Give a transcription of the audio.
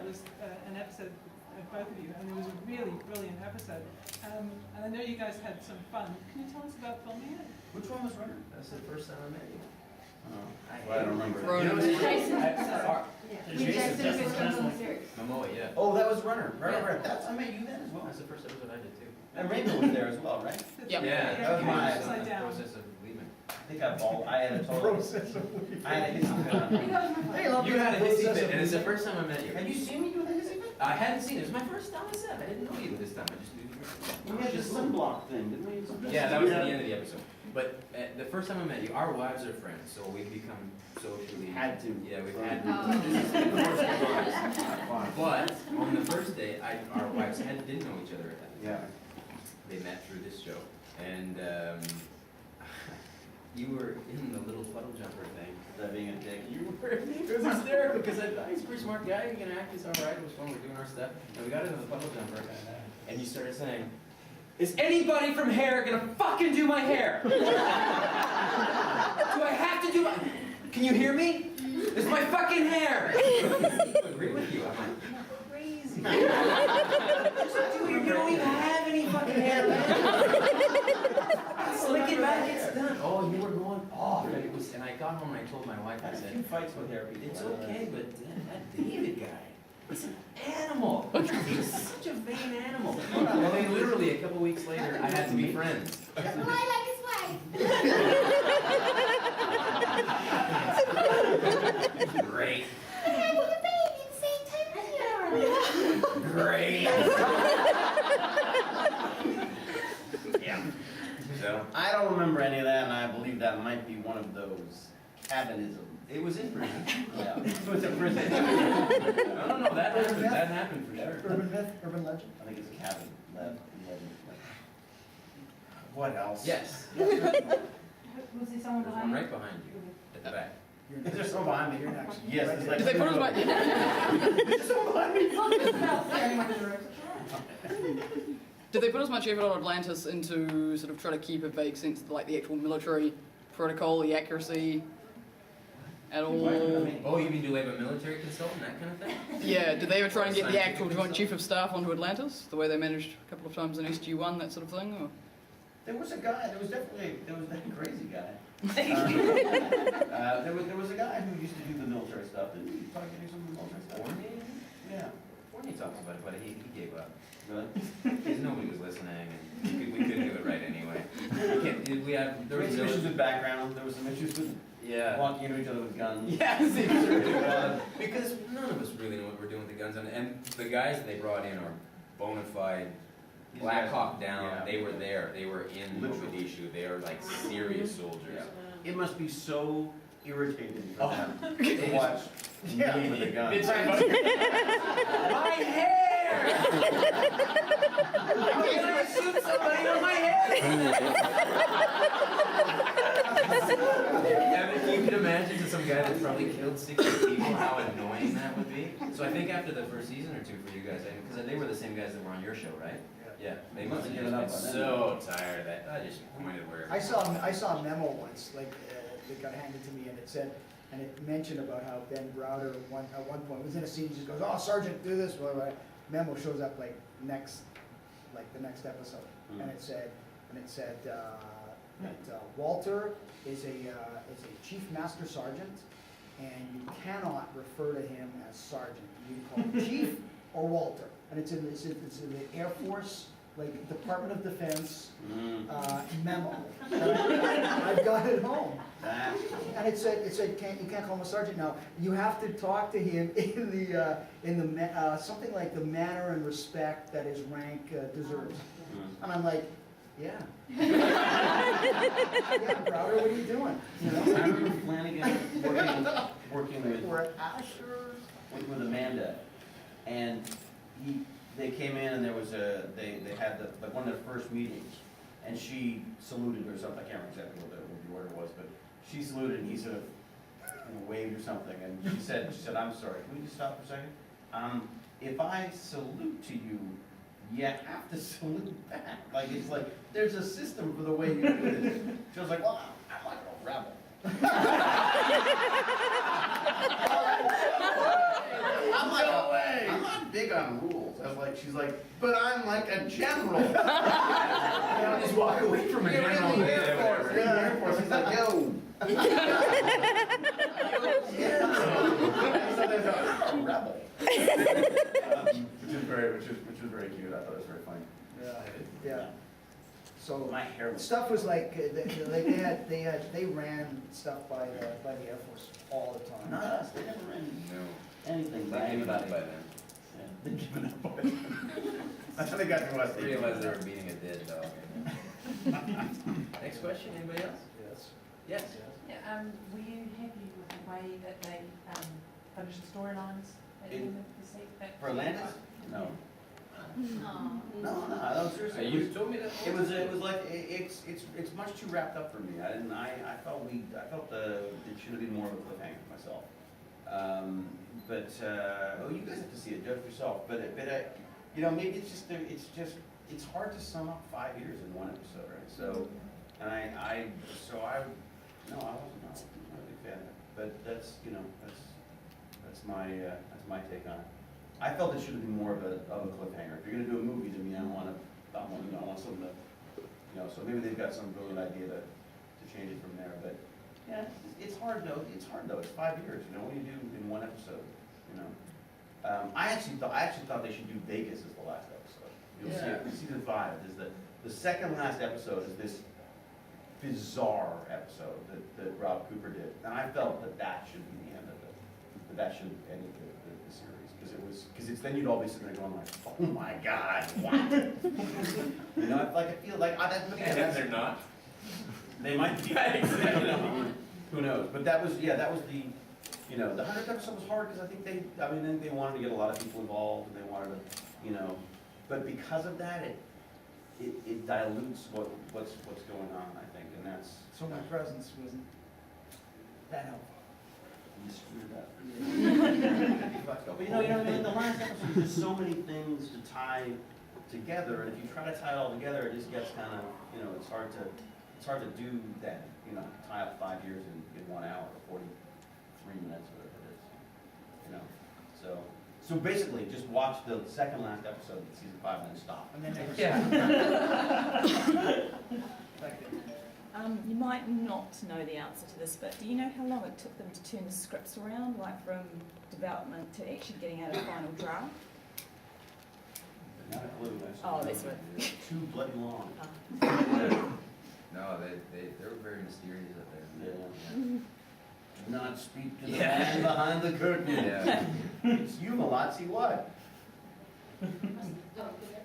Filmia was an episode of both of you, and it was a really brilliant episode. And I know you guys had some fun. Can you tell us about Filmia? Which one was Runner? That's the first time I met you. Well, I don't remember. Jason. Momoa, yeah. Oh, that was Runner. Right. That's, I met you then as well. That's the first episode I did too. And Rainbow was there as well, right? Yep. Yeah, that was my upside down. process of leaving. I think I had a total. I had a hissy fit on. You had a hissy fit, and it's the first time I met you. Had you seen me do a hissy fit? I hadn't seen it. It was my first time I said. I didn't know you this time. I just knew you. We had this sunblock thing, didn't we? Yeah, that was at the end of the episode. But the first time I met you, our wives are friends, so we've become socially. Had to. Yeah, we've had Oh. But on the first day, our wives didn't know each other at that time. Yeah. They met through this show, and you were in the little puddle jumper thing. That being a dick. You were. It was hysterical because he's a pretty smart guy. He can act. It's all right. It was fun. We're doing our stuff, and we got into the puddle jumper, and you started saying, "Is anybody from hair gonna fucking do my hair? Do I have to do my? Can you hear me? It's my fucking hair." I agree with you. I'm like, you're crazy. Just do it. You don't even have any fucking hair, man. Slick it back. It's done. Oh, you were going off. And it was. And I got home and I told my wife. I Had a few said, fights with hair people. "It's okay, but that David guy." He's an animal. He's such a vain animal. Well, then literally a couple weeks later, I had to be friends. Well, I like his wife. Great. They're having a baby at the same time we are. Great. Yeah. So I don't remember any of that, and I believe that might be one of those cabinisms. it was in prison. Yeah. It was a prison. No, that happened for sure. Urban myth, urban legend. I think it's a cabin. What else? Yes. Was there someone There's behind one you? right behind you at the back. Is there someone behind me? You're next. Yes, it's like. Did they put us back? Is there someone behind me? Did they put as much effort on Atlantis into sort of try to keep a vague sense of like the actual military protocol, the accuracy at all? Oh, you mean do we have a military consultant, that kind of thing? Yeah, did they ever try and get the actual Joint Chief of Staff onto Atlantis, the way they managed a couple of times in SG-1, that sort of thing? Or? There was a guy. There was that crazy guy. There was a guy who used to do the military stuff. Didn't he talk to do some of the military stuff? Fournier? Yeah. Fournier talks about it, but he gave up. Really? Because nobody was listening, and we couldn't do it right anyway. There was some issues with background. There was some issues with walking into each other with guns. Yes, because none of us really know what we're doing with the guns, and the guys that they brought in are bona fide Black Hawk Down. Yeah. They were there. They were in Mogadishu. They are like serious soldiers. Yeah. It must be so irritating for them to watch me with a gun. My hair! How can I shoot somebody on my head? I mean, you can imagine to some guy that probably killed 60 people how annoying that would be. So I think after the first season or two for you guys, because they were the same guys that were on your show, right? Yeah. They must have given up so tired that I just pointed where. I saw a memo once, like that got handed to me, and it mentioned about how Ben Browder at one point was in a scene. He just goes, "Oh, Sergeant, do this." Blah, blah. Memo shows up like the next episode, and it said that Walter is a Chief Master Sergeant, and you cannot refer to him as Sergeant. You can call him Chief or Walter, and it's in the Air Force, like Department of Defense memo. I've got it home, and it said you can't call him a sergeant now. You have to talk to him in the something like the manner and respect that his rank deserves. And I'm like, yeah. Yeah, Browder, what are you doing? You know? I remember Flanagan working with Amanda, and they came in and there was they had one of their first meetings, and she saluted or something. I can't remember exactly what the order was, but she saluted and he sort of waved or something, and she said, "I'm sorry, can we just stop for a second? If I salute to you, you have to salute back. Like it's like there's a system for the way you do this." She was like, "Well, I'm like a rebel." I'm like, she's like, but I'm like a general. Just walk away from a Yeah, general. we're in the Air Force. We're in the Air Force. He's like, yo. Sometimes I'm a rebel. Which is very cute. I thought it was very funny. Yeah. So My hair was. stuff was like, they ran stuff by the Air Force all the time. Not us. They never ran No. anything by They gave it up anybody. by then. Yeah, they've given up by then. That's how they got to us. They realized they were beating a dead dog. Next question, anybody else? Yes. Yes. Yeah, were you happy with the way that they finished the storylines at the end of the season? For Atlantis? No. Oh. No, seriously. You told me that. It was like, it's much too wrapped up for me. I felt it should have been more of a cliffhanger myself. You guys have to see it, judge for yourself. Maybe it's hard to sum up 5 years in one episode, right? So, I wasn't a big fan of it. But that's my take on it. I felt it should have been more of a cliffhanger. If you're gonna do a movie, then I want something to, so maybe they've got some brilliant idea to change it from there. But yeah, it's hard though. It's 5 years. What do you do in one episode? I actually thought they should do Vegas as the last episode. You'll see it. Season 5 is the second last episode is this bizarre episode that Rob Cooper did, and I felt that should be the end of it. That should end the series because then you'd all be sitting there going like, oh my god, what? I feel like They're not. they might be. Who knows? But that was the 100th episode was hard because I think they wanted to get a lot of people involved and they wanted to, but because of that it dilutes what's going on, I think, and that's. So my presence wasn't that helpful. You screwed up. But in the last episode, there's so many things to tie together, and if you try to tie it all together, it just gets kind of, it's hard to do that, tie up 5 years in 1 hour, 43 minutes, whatever it is, So basically, just watch the second last episode of season 5 and then stop. And then never You might not know the answer to this, but do you know how long it took them to turn the scripts around, like from development to actually getting out a final draft? Not a clue. Oh, that's right. Too bloody long. No, they were very mysterious up there. Yeah. Not speak to the Yeah. man behind the curtain. Yeah. It's you, Malazzi, what?